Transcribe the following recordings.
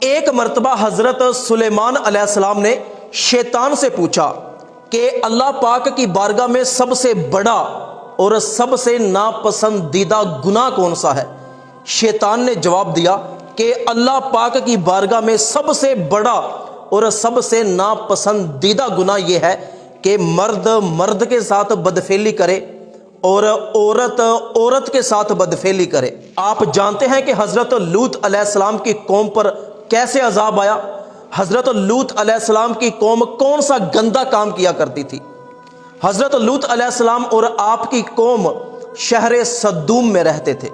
ایک مرتبہ حضرت سلیمان علیہ السلام نے شیطان سے پوچھا کہ اللہ پاک کی بارگاہ میں سب سے بڑا اور سب سے ناپسندیدہ گناہ کون سا ہے؟ شیطان نے جواب دیا کہ اللہ پاک کی بارگاہ میں سب سے بڑا اور سب سے ناپسندیدہ گناہ یہ ہے کہ مرد مرد کے ساتھ بدفعلی کرے اور عورت عورت کے ساتھ بدفعلی کرے۔ آپ جانتے ہیں کہ حضرت لوط علیہ السلام کی قوم پر کیسے عذاب آیا؟ حضرت لوط علیہ السلام کی قوم کون سا گندا کام کیا کرتی تھی؟ حضرت لوط علیہ السلام اور آپ کی قوم شہر سدوم میں رہتے تھے،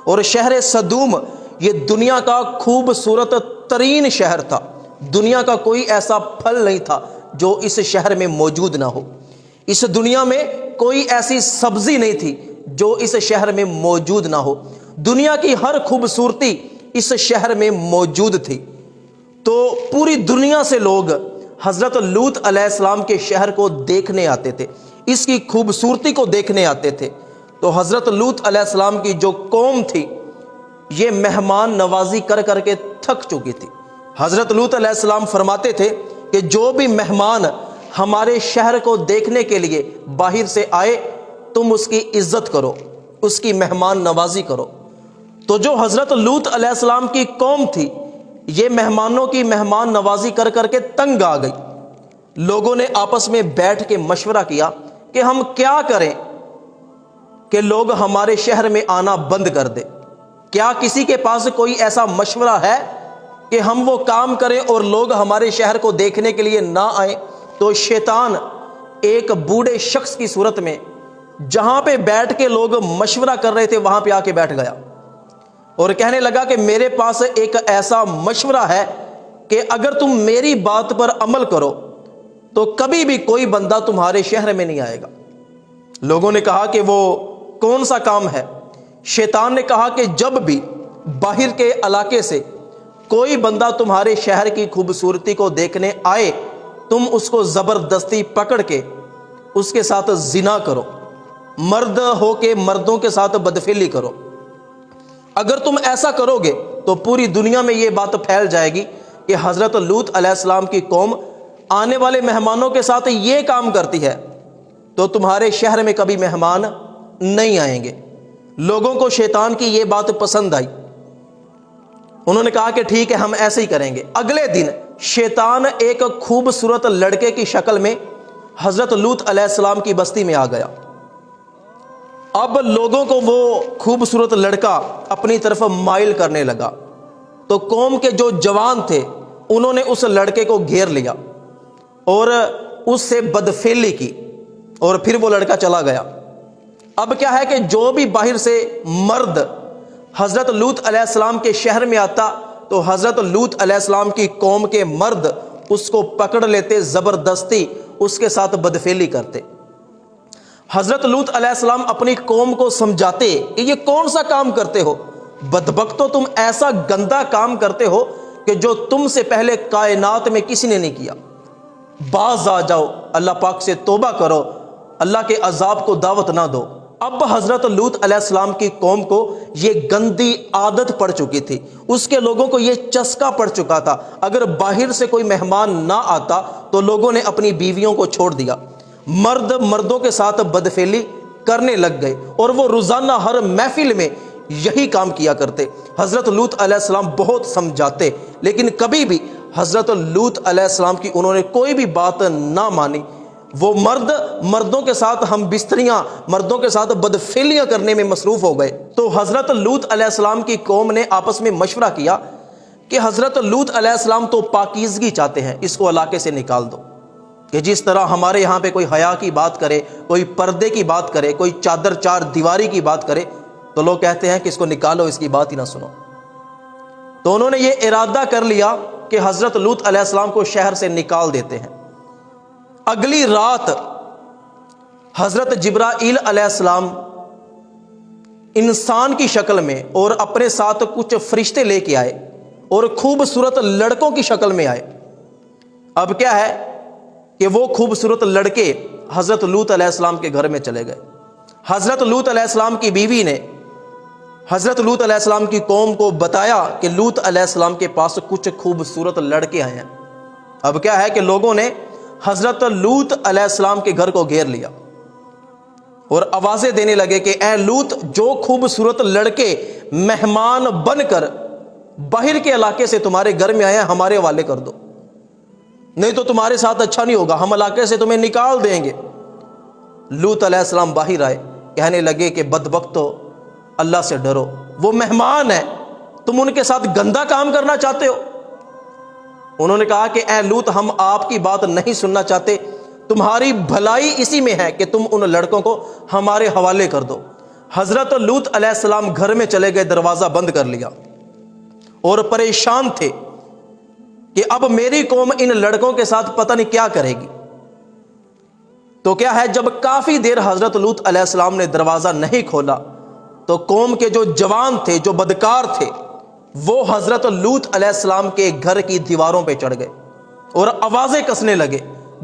اور شہر سدوم یہ دنیا کا خوبصورت ترین شہر تھا۔ دنیا کا کوئی ایسا پھل نہیں تھا جو اس شہر میں موجود نہ ہو، اس دنیا میں کوئی ایسی سبزی نہیں تھی جو اس شہر میں موجود نہ ہو، دنیا کی ہر خوبصورتی اس شہر میں موجود تھی۔ تو پوری دنیا سے لوگ حضرت لوط علیہ السلام کے شہر کو دیکھنے آتے تھے، اس کی خوبصورتی کو دیکھنے آتے تھے۔ تو حضرت لوط علیہ السلام کی جو قوم تھی یہ مہمان نوازی کر کر کے تھک چکی تھی۔ حضرت لوط علیہ السلام فرماتے تھے کہ جو بھی مہمان ہمارے شہر کو دیکھنے کے لیے باہر سے آئے تم اس کی عزت کرو، اس کی مہمان نوازی کرو۔ تو جو حضرت لوط علیہ السلام کی قوم تھی یہ مہمانوں کی مہمان نوازی کر کر کے تنگ آ گئی۔ لوگوں نے آپس میں بیٹھ کے مشورہ کیا کہ ہم کیا کریں کہ لوگ ہمارے شہر میں آنا بند کر دے۔ کیا کسی کے پاس کوئی ایسا مشورہ ہے کہ ہم وہ کام کریں اور لوگ ہمارے شہر کو دیکھنے کے لیے نہ آئیں؟ تو شیطان ایک بوڑھے شخص کی صورت میں جہاں پہ بیٹھ کے لوگ مشورہ کر رہے تھے وہاں پہ آ کے بیٹھ گیا اور کہنے لگا کہ میرے پاس ایک ایسا مشورہ ہے کہ اگر تم میری بات پر عمل کرو تو کبھی بھی کوئی بندہ تمہارے شہر میں نہیں آئے گا۔ لوگوں نے کہا کہ وہ کون سا کام ہے؟ شیطان نے کہا کہ جب بھی باہر کے علاقے سے کوئی بندہ تمہارے شہر کی خوبصورتی کو دیکھنے آئے تم اس کو زبردستی پکڑ کے اس کے ساتھ زنا کرو، مرد ہو کے مردوں کے ساتھ بدفعلی کرو۔ اگر تم ایسا کرو گے تو پوری دنیا میں یہ بات پھیل جائے گی کہ حضرت لوط علیہ السلام کی قوم آنے والے مہمانوں کے ساتھ یہ کام کرتی ہے، تو تمہارے شہر میں کبھی مہمان نہیں آئیں گے۔ لوگوں کو شیطان کی یہ بات پسند آئی، انہوں نے کہا کہ ٹھیک ہے ہم ایسے ہی کریں گے۔ اگلے دن شیطان ایک خوبصورت لڑکے کی شکل میں حضرت لوط علیہ السلام کی بستی میں آ گیا۔ اب لوگوں کو وہ خوبصورت لڑکا اپنی طرف مائل کرنے لگا، تو قوم کے جو جوان تھے انہوں نے اس لڑکے کو گھیر لیا اور اس سے بدفعلی کی، اور پھر وہ لڑکا چلا گیا۔ اب کیا ہے کہ جو بھی باہر سے مرد حضرت لوط علیہ السلام کے شہر میں آتا تو حضرت لوط علیہ السلام کی قوم کے مرد اس کو پکڑ لیتے، زبردستی اس کے ساتھ بدفعلی کرتے۔ حضرت لوط علیہ السلام اپنی قوم کو سمجھاتے کہ یہ کون سا کام کرتے ہو؟ بدبختو، تم ایسا گندا کام کرتے ہو کہ جو تم سے پہلے کائنات میں کسی نے نہیں کیا۔ باز آ جاؤ، اللہ پاک سے توبہ کرو، اللہ کے عذاب کو دعوت نہ دو۔ اب حضرت لوط علیہ السلام کی قوم کو یہ گندی عادت پڑ چکی تھی، اس کے لوگوں کو یہ چسکا پڑ چکا تھا، اگر باہر سے کوئی مہمان نہ آتا تو لوگوں نے اپنی بیویوں کو چھوڑ دیا، مرد مردوں کے ساتھ بدفعلی کرنے لگ گئے، اور وہ روزانہ ہر محفل میں یہی کام کیا کرتے۔ حضرت لوط علیہ السلام بہت سمجھاتے لیکن کبھی بھی حضرت لوط علیہ السلام کی انہوں نے کوئی بھی بات نہ مانی۔ وہ مرد مردوں کے ساتھ ہم بستریاں، مردوں کے ساتھ بدفعلیاں کرنے میں مصروف ہو گئے۔ تو حضرت لوط علیہ السلام کی قوم نے آپس میں مشورہ کیا کہ حضرت لوط علیہ السلام تو پاکیزگی چاہتے ہیں، اس کو علاقے سے نکال دو۔ کہ جس طرح ہمارے یہاں پہ کوئی حیا کی بات کرے، کوئی پردے کی بات کرے، کوئی چادر چار دیواری کی بات کرے تو لوگ کہتے ہیں کہ اس کو نکالو، اس کی بات ہی نہ سنو۔ تو انہوں نے یہ ارادہ کر لیا کہ حضرت لوط علیہ السلام کو شہر سے نکال دیتے ہیں۔ اگلی رات حضرت جبرائیل علیہ السلام انسان کی شکل میں اور اپنے ساتھ کچھ فرشتے لے کے آئے اور خوبصورت لڑکوں کی شکل میں آئے۔ اب کیا ہے کہ وہ خوبصورت لڑکے حضرت لوط علیہ السلام کے گھر میں چلے گئے۔ حضرت لوط علیہ السلام کی بیوی نے حضرت لوط علیہ السلام کی قوم کو بتایا کہ لوط علیہ السلام کے پاس کچھ خوبصورت لڑکے آئے ہیں۔ اب کیا ہے کہ لوگوں نے حضرت لوط علیہ السلام کے گھر کو گھیر لیا اور آوازیں دینے لگے کہ اے لوط، جو خوبصورت لڑکے مہمان بن کر باہر کے علاقے سے تمہارے گھر میں آئے ہیں ہمارے حوالے کر دو، نہیں تو تمہارے ساتھ اچھا نہیں ہوگا، ہم علاقے سے تمہیں نکال دیں گے۔ لوط علیہ السلام باہر آئے، کہنے لگے کہ بدبختو، اللہ سے ڈرو، وہ مہمان ہیں، تم ان کے ساتھ گندا کام کرنا چاہتے ہو؟ انہوں نے کہا کہ اے لوط، ہم آپ کی بات نہیں سننا چاہتے، تمہاری بھلائی اسی میں ہے کہ تم ان لڑکوں کو ہمارے حوالے کر دو۔ حضرت لوط علیہ السلام گھر میں چلے گئے، دروازہ بند کر لیا اور پریشان تھے کہ اب میری قوم ان لڑکوں کے ساتھ پتہ نہیں کیا کرے گی۔ تو کیا ہے، جب کافی دیر حضرت لوط علیہ السلام نے دروازہ نہیں کھولا تو قوم کے جو جوان تھے، جو بدکار تھے، وہ حضرت لوط علیہ السلام کے گھر کی دیواروں پہ چڑھ گئے اور آوازیں کسنے لگے،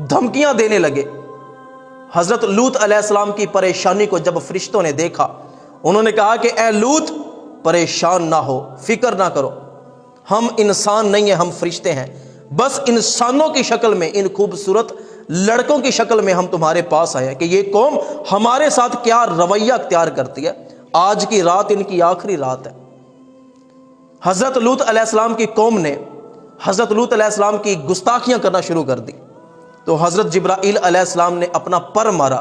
دھمکیاں دینے لگے۔ حضرت لوط علیہ السلام کی پریشانی کو جب فرشتوں نے دیکھا، انہوں نے کہا کہ اے لوط، پریشان نہ ہو، فکر نہ کرو، ہم انسان نہیں ہیں، ہم فرشتے ہیں، بس انسانوں کی شکل میں، ان خوبصورت لڑکوں کی شکل میں ہم تمہارے پاس آئے ہیں کہ یہ قوم ہمارے ساتھ کیا رویہ اختیار کرتی ہے، آج کی رات ان کی آخری رات ہے۔ حضرت لوط علیہ السلام کی قوم نے حضرت لوط علیہ السلام کی گستاخیاں کرنا شروع کر دی، تو حضرت جبرائیل علیہ السلام نے اپنا پر مارا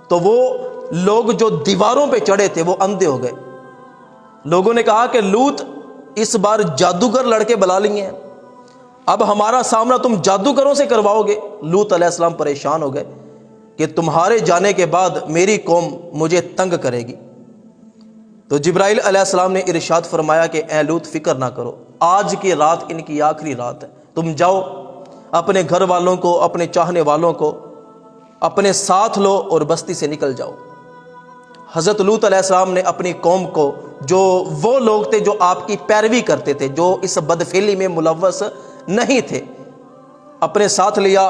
تو وہ لوگ جو دیواروں پہ چڑھے تھے وہ اندھے ہو گئے۔ لوگوں نے کہا کہ لوط، اس بار جادوگر لڑکے بلا لیے ہیں، اب ہمارا سامنا تم جادوگروں سے کرواؤ گے۔ لوط علیہ السلام پریشان ہو گئے کہ تمہارے جانے کے بعد میری قوم مجھے تنگ کرے گی۔ تو جبرائیل علیہ السلام نے ارشاد فرمایا کہ اے لوط، فکر نہ کرو، آج کی رات ان کی آخری رات ہے، تم جاؤ، اپنے گھر والوں کو، اپنے چاہنے والوں کو اپنے ساتھ لو اور بستی سے نکل جاؤ۔ حضرت لوط علیہ السلام نے اپنی قوم کو، جو وہ لوگ تھے جو آپ کی پیروی کرتے تھے، جو اس بدفعلی میں ملوث نہیں تھے، اپنے ساتھ لیا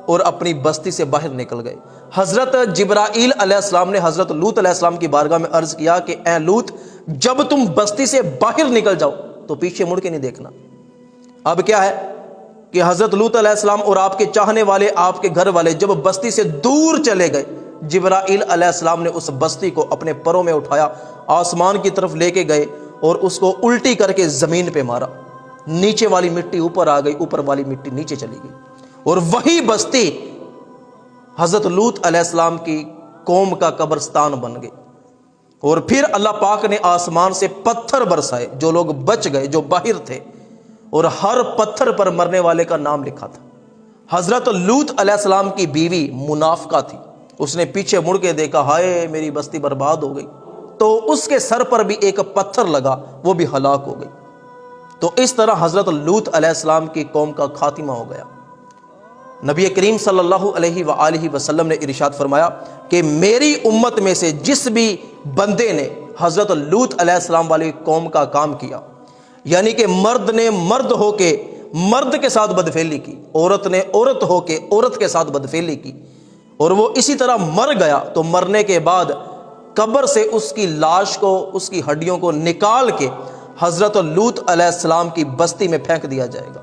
اور اپنی بستی سے باہر نکل گئے۔ حضرت جبرائیل علیہ السلام نے حضرت لوط علیہ السلام کی بارگاہ میں عرض کیا کہ اے لوط، جب تم بستی سے باہر نکل جاؤ تو پیچھے مڑ کے نہیں دیکھنا۔ اب کیا ہے کہ حضرت لوط علیہ السلام اور آپ کے چاہنے والے، آپ کے گھر والے جب بستی سے دور چلے گئے، جبرائیل علیہ السلام نے اس بستی کو اپنے پروں میں اٹھایا، آسمان کی طرف لے کے گئے اور اس کو الٹی کر کے زمین پہ مارا، نیچے والی مٹی اوپر آ گئی، اوپر والی مٹی نیچے چلی گئی، اور وہی بستی حضرت لوط علیہ السلام کی قوم کا قبرستان بن گئی۔ اور پھر اللہ پاک نے آسمان سے پتھر برسائے، جو لوگ بچ گئے، جو باہر تھے، اور ہر پتھر پر مرنے والے کا نام لکھا تھا۔ حضرت لوط علیہ السلام کی بیوی منافقہ تھی، اس نے پیچھے مڑ کے دیکھا، ہائے میری بستی برباد ہو گئی، تو اس کے سر پر بھی ایک پتھر لگا، وہ بھی ہلاک ہو گئی۔ تو اس طرح حضرت لوط علیہ السلام کی قوم کا خاتمہ ہو گیا۔ نبی کریم صلی اللہ علیہ وآلہ وسلم نے ارشاد فرمایا کہ میری امت میں سے جس بھی بندے نے حضرت لوط علیہ السلام والی قوم کا کام کیا، یعنی کہ مرد نے مرد ہو کے مرد کے ساتھ بدفعلی کی، عورت نے عورت ہو کے عورت کے ساتھ بدفعلی کی، اور وہ اسی طرح مر گیا، تو مرنے کے بعد قبر سے اس کی لاش کو، اس کی ہڈیوں کو نکال کے حضرت لوط علیہ السلام کی بستی میں پھینک دیا جائے گا،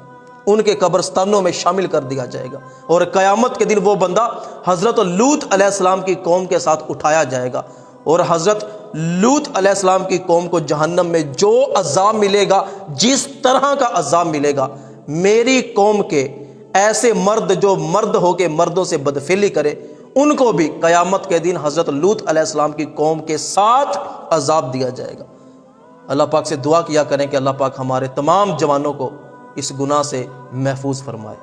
ان کے قبرستانوں میں شامل کر دیا جائے گا، اور قیامت کے دن وہ بندہ حضرت لوط علیہ السلام کی قوم کے ساتھ اٹھایا جائے گا، اور حضرت لوط علیہ السلام کی قوم کو جہنم میں جو عذاب ملے گا، جس طرح کا عذاب ملے گا، میری قوم کے ایسے مرد جو مرد ہو کے مردوں سے بدفعلی کرے، ان کو بھی قیامت کے دن حضرت لوط علیہ السلام کی قوم کے ساتھ عذاب دیا جائے گا۔ اللہ پاک سے دعا کیا کریں کہ اللہ پاک ہمارے تمام جوانوں کو اس گناہ سے محفوظ فرمائے۔